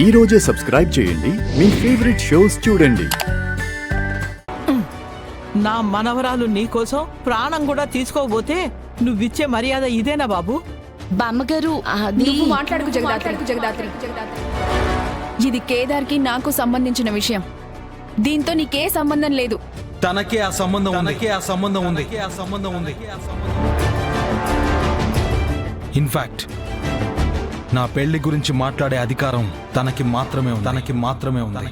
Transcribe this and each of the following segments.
ఈ రోజే సబ్స్క్రైబ్ చేయండి మీ ఫేవరెట్ షోస్ చూడండి. నా మనవరాలు నీకోసం ప్రాణం కూడా తీసుకోబోతే నువ్విచ్చే మర్యాద ఇదేనా బాబు? బామ్మగారు అది నువ్వు మాట్లాడుకు జగదాత్రి. ఇది కేదార్కి నాకు సంబంధించిన విషయం. దీంతో నీకే సంబంధం లేదు. తనకే ఆ సంబంధం ఉంది. ఇన్ఫాక్ట్ నా పెళ్లి గురించి మాట్లాడే అధికారం తనకి మాత్రమే ఉంది.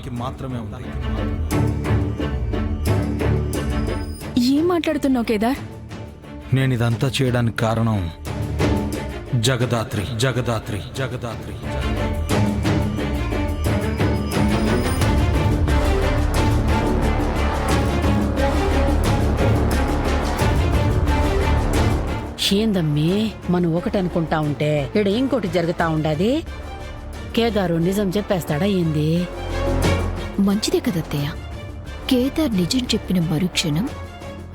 ఏం మాట్లాడుతున్నావు కేదార్? నేను ఇదంతా చేయడానికి కారణం జగదాత్రి. ఏందమ్మీ మనం ఒకటి అనుకుంటా ఉంటే ఇక్కడ ఇంకోటి జరుగుతా ఉండాది. కేదారు నిజం చెప్పేస్తాడా ఏంది? మంచిదే కదత్తయ్య. కేదార్ నిజం చెప్పిన మరుక్షణం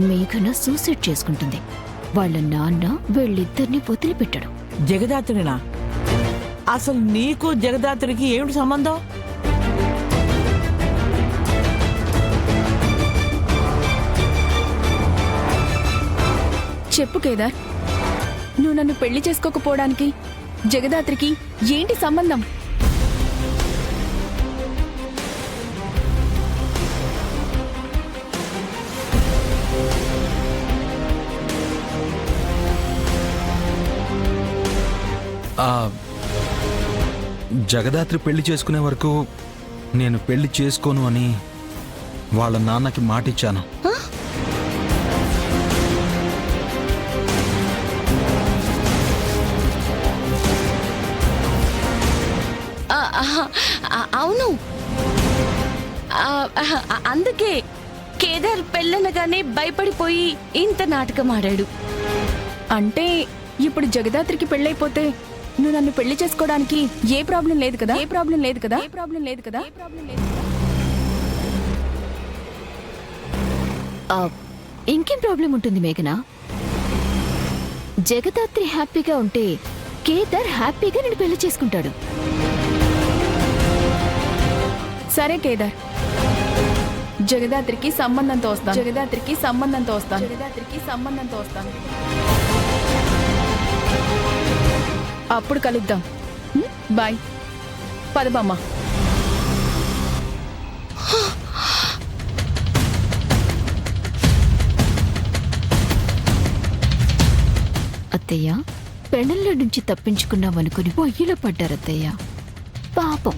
మేఘన సూసైడ్ చేసుకుంటుంది. వాళ్ళ నాన్న వీళ్ళిద్దరిని వదిలిపెట్టడు. జగదాత్రినా? అసలు నీకు జగదాత్రికి ఏమిటి సంబంధం? చెప్పు కేదార్, నువ్వు నన్ను పెళ్లి చేసుకోకపోవడానికి జగదాత్రికి ఏంటి సంబంధం? జగదాత్రి పెళ్లి చేసుకునే వరకు నేను పెళ్లి చేసుకోను అని వాళ్ళ నాన్నకి మాటిచ్చాను. అవును, అందుకే కేదార్ పెళ్ళనగానే భయపడిపోయి ఇంత నాటకం ఆడాడు. అంటే ఇప్పుడు జగదాత్రికి పెళ్ళైపోతే నువ్వు నన్ను పెళ్లి చేసుకోవడానికి ఏ ప్రాబ్లం లేదు కదా? ఇంకేం ప్రాబ్లం ఉంటుంది మేఘన? జగదాత్రి హ్యాపీగా ఉంటే కేదార్ హ్యాపీగా నేను పెళ్లి చేసుకుంటాడు. సరే కేదార్, జగదాత్రికి సంబంధంతో వస్తాను. అప్పుడు కలుద్దాం. బాయ్. పదబామ్మ. అత్తయ్య, పెళ్ళల్లో నుంచి తప్పించుకున్నామనుకుని పొయ్యిలో పడ్డారత్తయ్య. పాపం.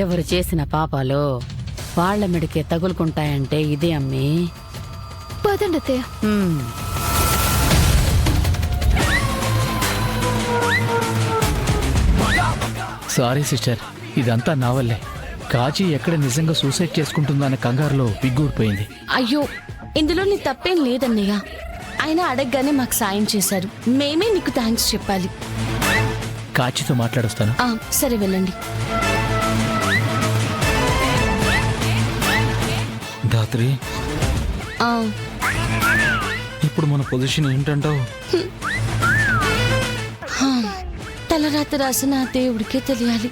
ఎవరు చేసిన పాపాలు వాళ్ల మెడికే తగులుకుంటాయంటే ఇదే అమ్మీ. పదండి అత్తయ్య. సారీ సిస్టర్, ఇదంతా నా వల్లే. కాచి ఎక్కడ నిజంగా సూసైడ్ చేసుకుంటుందో అనే కంగారులో విగ్గూడిపోయింది. అయ్యో, ఇందులో నీ తప్పేం లేదన్నయ్య. ఆయన అడగగానే మాకు సాయం చేశారు. మేమే నీకు థ్యాంక్స్ చెప్పాలి. కాచితో మాట్లాడొస్తాను. సరే, వెళ్ళండి. దాత్రి, ఇప్పుడు మన పొజిషన్ ఏంటంటావు? తలరాత రాసిన దేవుడికే తెలియాలి.